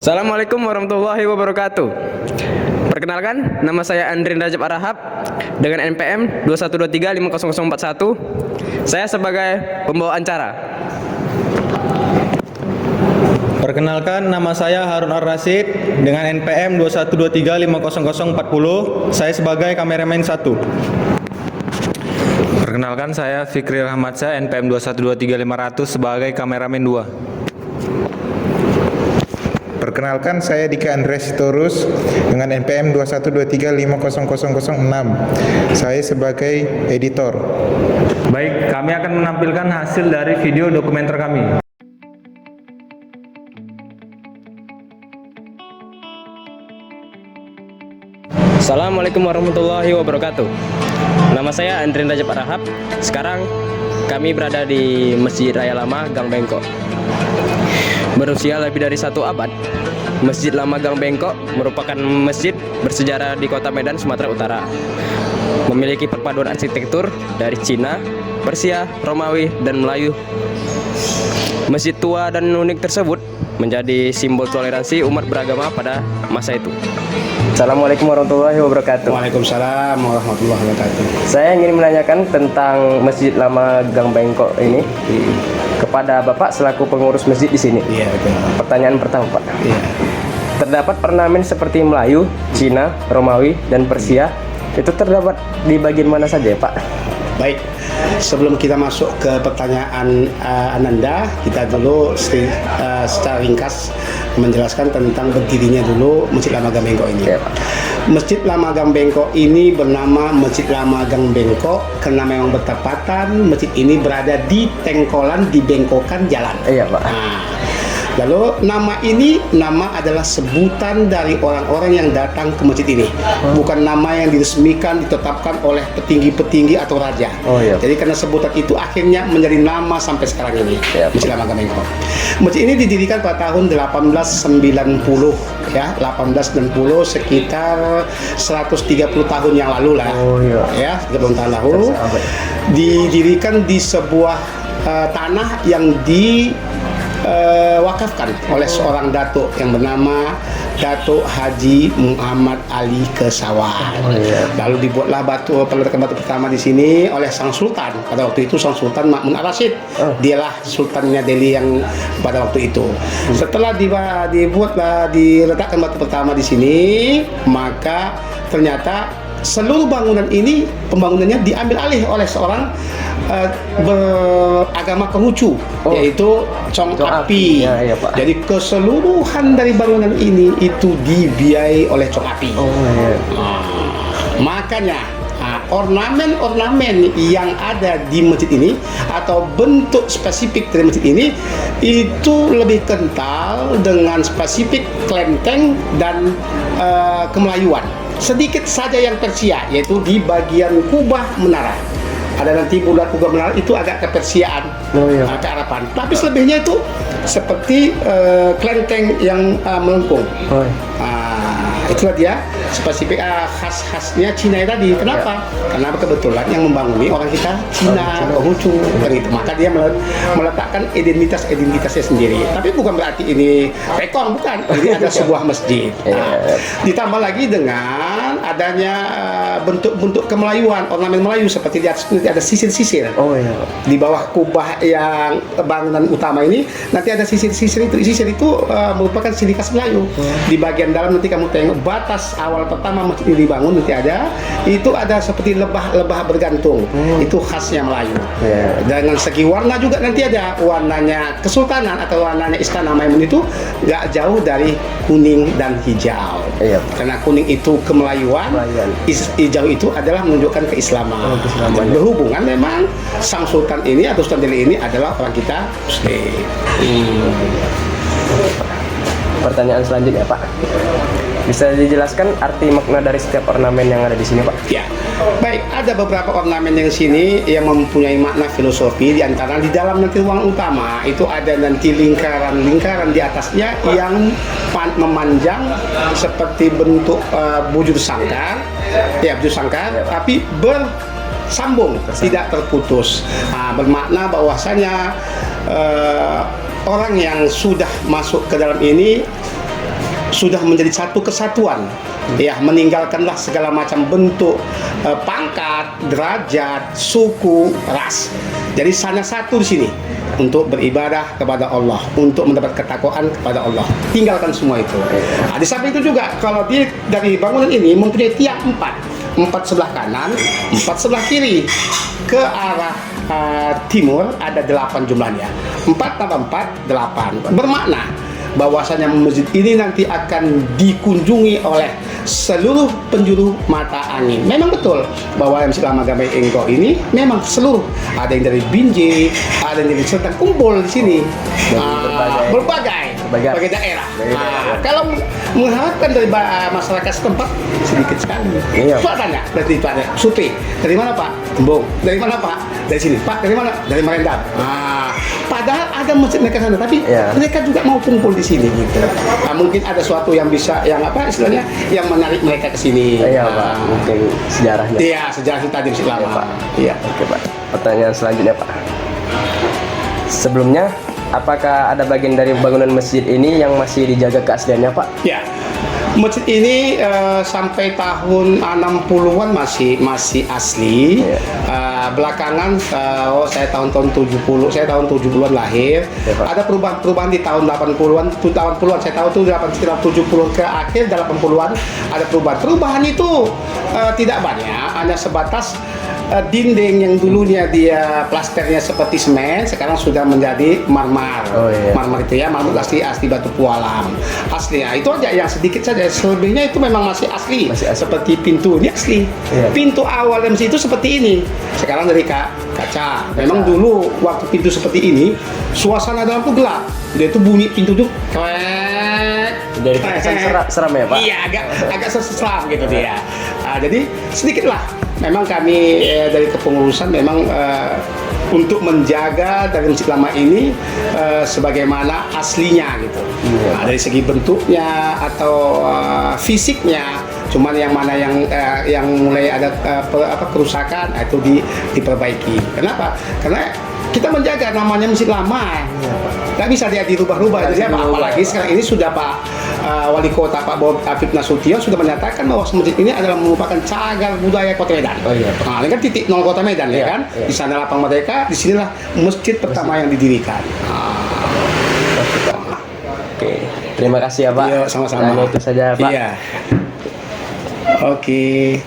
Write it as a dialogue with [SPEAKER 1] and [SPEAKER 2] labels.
[SPEAKER 1] Assalamualaikum warahmatullahi wabarakatuh. Perkenalkan, nama saya Andrin Rajab Arahab dengan NPM 21235041. Saya sebagai pembawa acara.
[SPEAKER 2] Perkenalkan, nama saya Harun Ar-Rasyid dengan NPM 21235040. Saya sebagai kameramen 1.
[SPEAKER 3] Perkenalkan, saya Fikri Rahmatsyah NPM 21235000 sebagai kameramen 2.
[SPEAKER 4] Perkenalkan, saya Dika Andres Sitorus dengan NPM 21235006. Saya sebagai editor.
[SPEAKER 3] Baik, kami akan menampilkan hasil dari video dokumenter kami.
[SPEAKER 1] Assalamualaikum warahmatullahi wabarakatuh. Nama saya Andrin Rajab Arahab. Sekarang kami berada di Masjid Raya Lama Gang Bengkok. Berusia lebih dari 1 abad, Masjid Lama Gang Bengkok merupakan masjid bersejarah di Kota Medan, Sumatera Utara. Memiliki perpaduan arsitektur dari Cina, Persia, Romawi, dan Melayu. Masjid tua dan unik tersebut menjadi simbol toleransi umat beragama pada masa itu. Assalamualaikum warahmatullahi wabarakatuh.
[SPEAKER 5] Waalaikumsalam warahmatullahi wabarakatuh.
[SPEAKER 1] Saya ingin menanyakan tentang Masjid Lama Gang Bengkok ini kepada Bapak selaku pengurus masjid di sini.
[SPEAKER 5] Iya, betul.
[SPEAKER 1] Pertanyaan pertama, Pak.
[SPEAKER 5] Iya.
[SPEAKER 1] Terdapat ornamen seperti Melayu, Cina, Romawi, dan Persia. Itu terdapat di bagian mana saja, Pak?
[SPEAKER 5] Baik, sebelum kita masuk ke pertanyaan Ananda, kita dulu secara ringkas menjelaskan tentang berdirinya dulu Masjid Lama Gang Bengkok ini.
[SPEAKER 1] Ya, Pak.
[SPEAKER 5] Masjid Lama Gang Bengkok ini bernama Masjid Lama Gang Bengkok karena memang bertepatan masjid ini berada di tengkolan, di bengkokan jalan.
[SPEAKER 1] Iya, Pak.
[SPEAKER 5] Nah, lalu nama adalah sebutan dari orang-orang yang datang ke masjid ini, bukan nama yang diresmikan, ditetapkan oleh petinggi-petinggi atau raja.
[SPEAKER 1] Oh, iya.
[SPEAKER 5] Jadi karena sebutan itu akhirnya menjadi nama sampai sekarang ini,
[SPEAKER 1] Iya,
[SPEAKER 5] Masjid Lama Gang Bengkok. Masjid ini didirikan pada tahun 1890, ya, 1890, sekitar 130 tahun yang lalu lah.
[SPEAKER 1] Oh, iya.
[SPEAKER 5] Ya, 30 tahun lalu. Didirikan di sebuah tanah yang wakafkan oleh seorang datuk yang bernama Datuk Haji Muhammad Ali Kesawan. Lalu dibuatlah peletakan batu pertama di sini oleh Sang Sultan. Pada waktu itu Sang Sultan Ma'mun Ar-Rasyid. Dialah Sultannya Delhi yang pada waktu itu. Setelah diletakkan batu pertama di sini, maka ternyata seluruh bangunan ini pembangunannya diambil alih oleh seorang beragama Konghucu, yaitu Chong Api.
[SPEAKER 1] Ya, iya, Pak.
[SPEAKER 5] Jadi keseluruhan dari bangunan ini itu dibiayai oleh Chong Api. Makanya ornamen-ornamen yang ada di masjid ini atau bentuk spesifik dari masjid ini itu lebih kental dengan spesifik kelenteng dan kemelayuan. Sedikit saja yang Persia, yaitu di bagian kubah menara. Ada nanti bulat kubah menara itu agak kepersiaan, ke Arapan. Tapi selebihnya itu seperti kelenteng yang melengkung. Itulah dia spesifik khas-khasnya Cina tadi. Kenapa? Karena kebetulan yang membangunnya orang kita Cina, Konghucu, gitu. Maka dia meletakkan identitasnya sendiri. Tapi bukan berarti ini pekong, bukan. Ini ada sebuah masjid. Ditambah lagi dengan adanya bentuk-bentuk kemelayuan, ornamen Melayu seperti di atas ada sisir-sisir. Di bawah kubah yang bangunan utama ini nanti ada sisir-sisir itu. Sisir itu merupakan ciri khas Melayu. Di bagian dalam nanti kamu tengok batas awal pertama masjid ini dibangun nanti itu ada seperti lebah bergantung. Itu khasnya Melayu. Dengan segi warna juga nanti ada warnanya kesultanan atau warnanya istana Maimun itu nggak jauh dari kuning dan hijau. Karena kuning itu kemelayuan, hijau itu adalah menunjukkan keislaman. Berhubungan memang Sang Sultan ini atau Sultan Delhi ini adalah orang kita Muslim.
[SPEAKER 1] Pertanyaan selanjutnya, Pak. Bisa dijelaskan arti makna dari setiap ornamen yang ada di sini, Pak?
[SPEAKER 5] Ya, baik. Ada beberapa ornamen yang sini yang mempunyai makna filosofi. Di antara di dalam nanti ruang utama itu ada nanti lingkaran di atasnya yang memanjang seperti bentuk bujur sangkar, tapi bersambung, tidak terputus. Bermakna bahwasanya orang yang sudah masuk ke dalam ini sudah menjadi satu kesatuan. Ya, meninggalkanlah segala macam bentuk pangkat, derajat, suku, ras. Jadi hanya satu di sini untuk beribadah kepada Allah, untuk mendapat ketakwaan kepada Allah. Tinggalkan semua itu. Nah, di samping itu juga kalau dari bangunan ini mempunyai tiang empat sebelah kanan, 4 sebelah kiri. Ke arah timur ada 8 jumlahnya. 4 tambah 4, 8. Bermakna bahwasanya masjid ini nanti akan dikunjungi oleh seluruh penjuru mata angin. Memang betul bahwa Masjid Lama Gang Bengkok ini memang seluruh, ada yang dari Binjai, ada yang dari Serdang kumpul di sini. Berbagai daerah. Kalau mengharapkan dari masyarakat setempat sedikit sekali.
[SPEAKER 1] Iya.
[SPEAKER 5] Pak tanya dari Pak Supri, dari mana Pak? Tembung. Dari mana Pak? Dari sini. Pak dari mana? Dari Marendam. Padahal ada masjid mereka sana, tapi mereka juga mau kumpul di sini gitu. Mungkin ada suatu yang bisa, yang apa istilahnya, yang menarik mereka ke sini.
[SPEAKER 1] Iya Pak, mungkin sejarahnya.
[SPEAKER 5] Iya, sejarah kita di Masjid Lama.
[SPEAKER 1] Pak.
[SPEAKER 5] Iya.
[SPEAKER 1] Oke Pak. Pertanyaan selanjutnya Pak. Sebelumnya, apakah ada bagian dari bangunan masjid ini yang masih dijaga keasliannya Pak?
[SPEAKER 5] Ya, masjid ini sampai tahun 60-an masih asli. Belakangan saya tahun 70, saya tahun 70-an lahir.
[SPEAKER 1] Ya, Pak.
[SPEAKER 5] Ada perubahan di tahun 80-an, saya tahu tuh 70 ke akhir 80-an ada perubahan. Perubahan itu tidak banyak, hanya sebatas dinding yang dulunya dia plasternya seperti semen, sekarang sudah menjadi marmer.
[SPEAKER 1] Oh, iya.
[SPEAKER 5] Marmer itu ya, marmer asli batu pualam. Asli ya, itu aja yang sedikit saja. Selebihnya itu memang masih asli. Seperti pintu ini asli.
[SPEAKER 1] Iya.
[SPEAKER 5] Pintu awal MC itu seperti ini. Sekarang dari kaca. Memang dulu waktu pintu seperti ini, suasana dalam tuh gelap. Dia itu bunyi pintu tuh
[SPEAKER 1] Dari kesan seram ya Pak?
[SPEAKER 5] Iya, agak seram gitu dia. Jadi sedikit lah. Memang kami dari kepengurusan memang untuk menjaga dari Masjid Lama ini sebagaimana aslinya gitu. Dari segi bentuknya atau fisiknya, cuman yang mana yang mulai ada kerusakan itu diperbaiki. Kenapa? Karena kita menjaga namanya Masjid Lama, nggak bisa dia dirubah-rubah. Jadi apalagi sekarang ini sudah Pak Wali Kota Pak Bob Afif Nasution sudah menyatakan bahwa masjid ini adalah merupakan cagar budaya Kota Medan. Oh, iya. Nah, ini kan titik nol Kota Medan ya kan. Iya. Di sana lapang Merdeka, di sinilah masjid pertama yang didirikan.
[SPEAKER 1] Oke, terima kasih ya Pak.
[SPEAKER 5] Iya, sama-sama.
[SPEAKER 1] Dan itu saja Pak.
[SPEAKER 5] Iya. Oke.